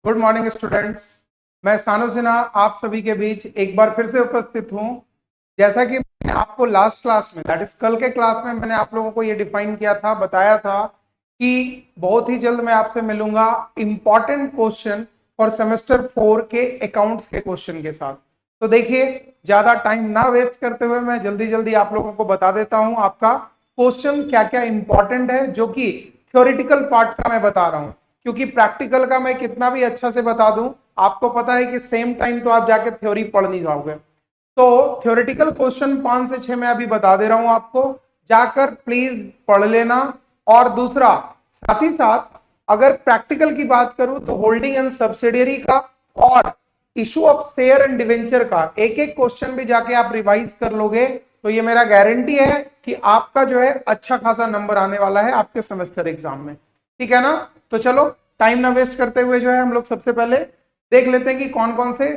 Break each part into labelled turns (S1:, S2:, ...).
S1: Good morning students. मैं सानू सिन्हा आप सभी के बीच एक बार फिर से उपस्थित हूं। जैसा कि मैंने आपको लास्ट क्लास में दैट इज कल के क्लास में मैंने आप लोगों को ये डिफाइन किया था, बताया था कि बहुत ही जल्द मैं आपसे मिलूंगा इंपॉर्टेंट क्वेश्चन फॉर सेमेस्टर 4 के अकाउंट्स के क्वेश्चन के साथ। तो देखिए, ज्यादा टाइम ना वेस्ट करते हुए मैं जल्दी जल्दी आप लोगों को बता देता हूं आपका क्वेश्चन क्या क्या इंपॉर्टेंट है, जो कि थ्योरेटिकल पार्ट का मैं बता रहा हूं। क्योंकि प्रैक्टिकल का मैं कितना भी अच्छा से बता दूं, आपको पता है कि सेम टाइम तो आप जाके थ्योरी पढ़ नहीं जाओगे। तो थ्योरेटिकल क्वेश्चन 5 से 6 मैं अभी बता दे रहा हूं आपको, जाकर प्लीज पढ़ लेना। और दूसरा, साथ ही साथ अगर प्रैक्टिकल की बात करूं तो होल्डिंग एंड सब्सिडियरी का और issue of share and debenture का एक एक क्वेश्चन भी जाके आप रिवाइज कर लोगे तो ये मेरा गारंटी है कि आपका जो है अच्छा खासा नंबर आने वाला है आपके सेमेस्टर एग्जाम में। ठीक है ना? तो चलो टाइम ना वेस्ट करते हुए जो है हम लोग सबसे पहले देख लेते हैं कि कौन कौन से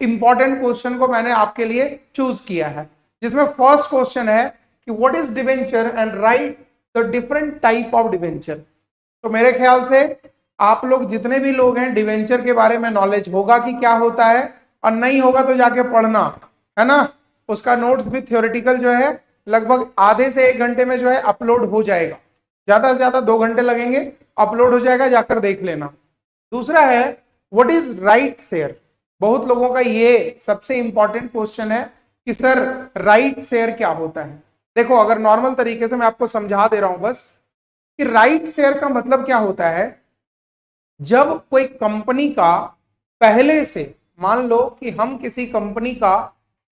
S1: इंपॉर्टेंट क्वेश्चन को मैंने आपके लिए चूज किया है। जिसमें फर्स्ट क्वेश्चन है कि what is debenture and right the different type of debenture. तो मेरे ख्याल से आप लोग जितने भी लोग हैं डिवेंचर के बारे में नॉलेज होगा कि क्या होता है, और नहीं होगा तो जाके पढ़ना है ना। उसका नोट्स भी थ्योरेटिकल जो है लगभग आधे से 1 घंटे में जो है अपलोड हो जाएगा। ज्यादा से ज्यादा 2 घंटे लगेंगे, अपलोड हो जाएगा, जाकर देख लेना। दूसरा है व्हाट इज राइट शेयर। बहुत लोगों का ये सबसे इंपॉर्टेंट क्वेश्चन है कि सर राइट शेयर क्या होता है। देखो, अगर नॉर्मल तरीके से मैं आपको समझा दे रहा हूं बस कि राइट शेयर का मतलब क्या होता है। जब कोई कंपनी का पहले से, मान लो कि हम किसी कंपनी का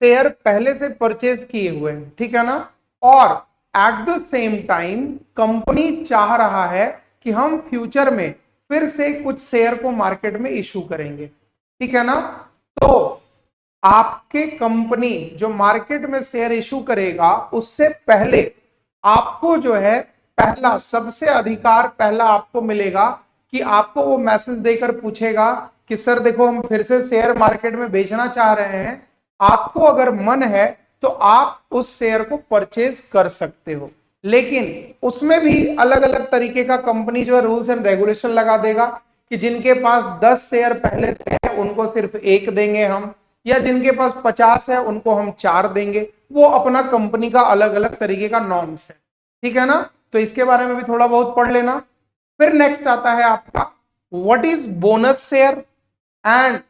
S1: शेयर पहले से परचेज किए हुए हैं, ठीक है ना, और at the same time company चाह रहा है कि हम फ्यूचर में फिर से कुछ शेयर को मार्केट में इशू करेंगे, ठीक है ना। तो आपके कंपनी जो मार्केट में शेयर इशू करेगा उससे पहले आपको जो है पहला सबसे अधिकार पहला आपको मिलेगा कि आपको वो मैसेज देकर पूछेगा कि सर देखो, हम फिर से शेयर मार्केट में बेचना चाह रहे हैं, आपको अगर मन है तो आप उस शेयर को परचेज कर सकते हो। लेकिन उसमें भी अलग अलग तरीके का कंपनी जो है रूल्स एंड रेगुलेशन लगा देगा कि जिनके पास 10 शेयर पहले से है उनको सिर्फ 1 देंगे हम, या जिनके पास 50 है उनको हम 4 देंगे। वो अपना कंपनी का अलग अलग तरीके का नॉर्म्स है, ठीक है ना। तो इसके बारे में भी थोड़ा बहुत पढ़ लेना। फिर नेक्स्ट आता है आपका what is bonus share and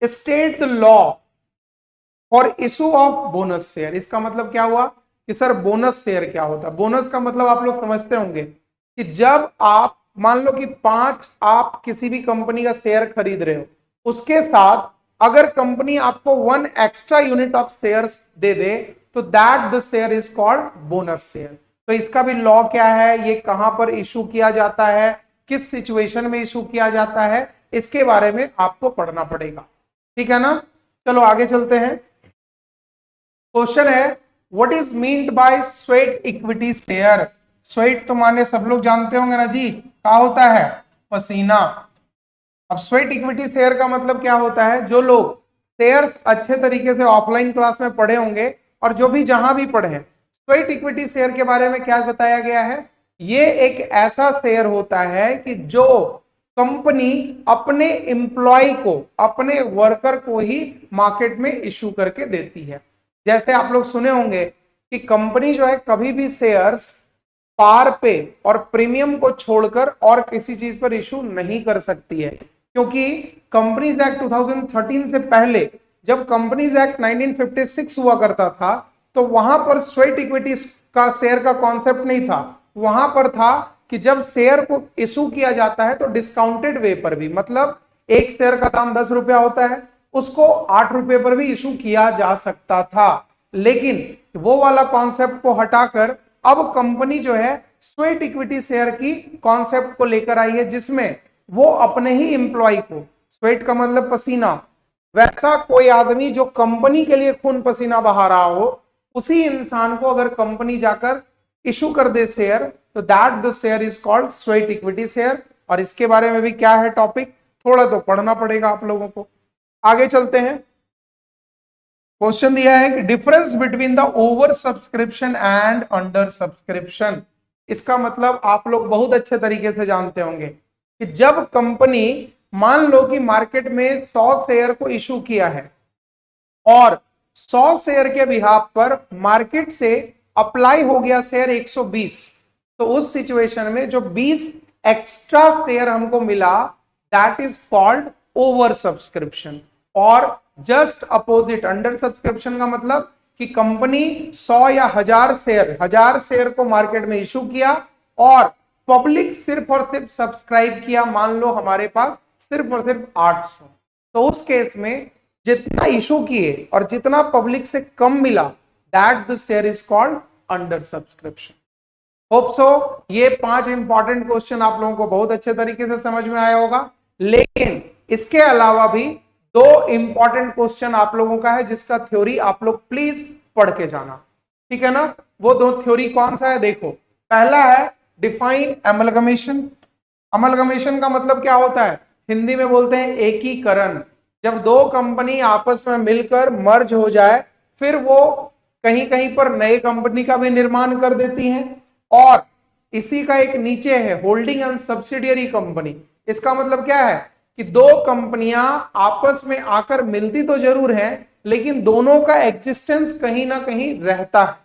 S1: state law for issue of bonus share. इसका मतलब क्या हुआ कि सर बोनस शेयर क्या होता है। बोनस का मतलब आप लोग समझते होंगे कि जब आप मान लो कि 5 आप किसी भी कंपनी का शेयर खरीद रहे हो, उसके साथ अगर कंपनी आपको 1 एक्स्ट्रा यूनिट ऑफ शेयर्स दे दे तो that the share is called bonus share. तो इसका भी लॉ क्या है, ये कहां पर इशू किया जाता है, किस सिचुएशन में इशू किया जाता है, इसके बारे में आपको पढ़ना पड़ेगा, ठीक है ना। चलो आगे चलते हैं। क्वेश्चन है what is meant by sweat equity share. Sweat तो माने सब लोग जानते होंगे ना जी, क्या होता है, पसीना। अब स्वेट इक्विटी शेयर का मतलब क्या होता है। जो लोग शेयर्स अच्छे तरीके से ऑफलाइन क्लास में पढ़े होंगे और जो भी जहां भी पढ़े, स्वेट इक्विटी शेयर के बारे में क्या बताया गया है, ये एक ऐसा शेयर होता है कि जो कंपनी अपने एम्प्लॉय को, अपने वर्कर को ही मार्केट में इशू करके देती है। जैसे आप लोग सुने होंगे कि कंपनी जो है कभी भी शेयर्स पार पे और प्रीमियम को छोड़कर और किसी चीज पर इशू नहीं कर सकती है, क्योंकि कंपनीज एक्ट 2013 से पहले जब कंपनीज एक्ट 1956 हुआ करता था तो वहां पर स्वेट इक्विटी का शेयर का कॉन्सेप्ट नहीं था। वहां पर था कि जब शेयर को इशू किया जाता है तो डिस्काउंटेड वे पर भी, मतलब एक शेयर का दाम 10 रुपया होता है, उसको 8 रुपए पर भी इशू किया जा सकता था। लेकिन वो वाला कॉन्सेप्ट को हटाकर अब कंपनी जो है स्वेट इक्विटी शेयर की कॉन्सेप्ट को लेकर आई है, जिसमें वो अपने ही एम्प्लॉय को, स्वेट का मतलब पसीना, वैसा कोई आदमी जो कंपनी के लिए खून पसीना बहा रहा हो, उसी इंसान को अगर कंपनी जाकर इशू कर दे शेयर तो that the share is called sweat equity share. और इसके बारे में भी क्या है टॉपिक, थोड़ा तो पढ़ना पड़ेगा आप लोगों को। आगे चलते हैं। क्वेश्चन दिया है कि difference between the over subscription and under subscription. इसका मतलब आप लोग बहुत अच्छे तरीके से जानते होंगे कि जब कंपनी मान लो कि मार्केट में 100 शेयर को इशू किया है और 100 शेयर के बिहाफ पर मार्केट से अप्लाई हो गया शेयर 120, तो उस सिचुएशन में जो 20 एक्स्ट्रा शेयर हमको मिला that is called over subscription. और जस्ट अपोजिट अंडर सब्सक्रिप्शन का मतलब कि कंपनी 100 या 1000 शेयर को मार्केट में इशू किया और पब्लिक सिर्फ और सिर्फ सब्सक्राइब किया, मान लो हमारे पास सिर्फ और सिर्फ 800, तो उस केस में जितना इशू किए और जितना पब्लिक से कम मिला that the share is called under subscription. Hope so ये 5 इंपॉर्टेंट क्वेश्चन आप लोगों को बहुत अच्छे तरीके से समझ में आया होगा। लेकिन इसके अलावा भी 2 इंपॉर्टेंट क्वेश्चन आप लोगों का है जिसका थ्योरी आप लोग प्लीज पढ़ के जाना, ठीक है ना। वो 2 थ्योरी कौन सा है देखो। पहला है डिफाइन एमलगमेशन। अमलगमेशन का मतलब क्या होता है, हिंदी में बोलते हैं एकीकरण। जब 2 कंपनी आपस में मिलकर मर्ज हो जाए फिर वो कहीं कहीं पर नए कंपनी का भी निर्माण कर देती हैं। और इसी का एक नीचे है होल्डिंग एंड सब्सिडियरी कंपनी। इसका मतलब क्या है कि 2 कंपनियां आपस में आकर मिलती तो जरूर हैं लेकिन दोनों का एग्जिस्टेंस कहीं ना कहीं रहता है।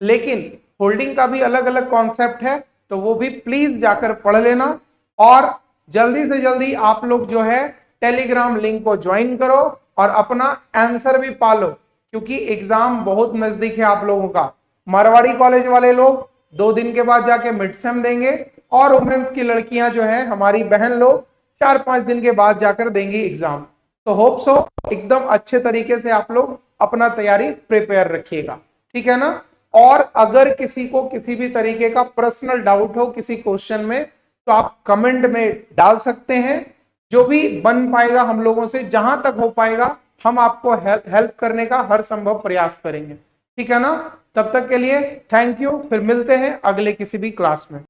S1: लेकिन होल्डिंग का भी अलग अलग कॉन्सेप्ट है, तो वो भी प्लीज जाकर पढ़ लेना। और जल्दी से जल्दी आप लोग जो है टेलीग्राम लिंक को ज्वाइन करो और अपना आंसर भी पालो, क्योंकि एग्जाम बहुत नजदीक है आप लोगों का। मारवाड़ी कॉलेज वाले लोग 2 दिन के बाद जाके मिड सेम देंगे और वुमेन्स की लड़कियां जो है हमारी बहन लोग 4-5 दिन के बाद जाकर देंगी एग्जाम। तो होप सो एकदम अच्छे तरीके से आप लोग अपना तैयारी प्रिपेयर रखिएगा, ठीक है ना। और अगर किसी को किसी भी तरीके का पर्सनल डाउट हो किसी क्वेश्चन में तो आप कमेंट में डाल सकते हैं। जो भी बन पाएगा हम लोगों से, जहां तक हो पाएगा हम आपको हेल्प करने का हर संभव प्रयास करेंगे, ठीक है ना। तब तक के लिए थैंक यू, फिर मिलते हैं अगले किसी भी क्लास में।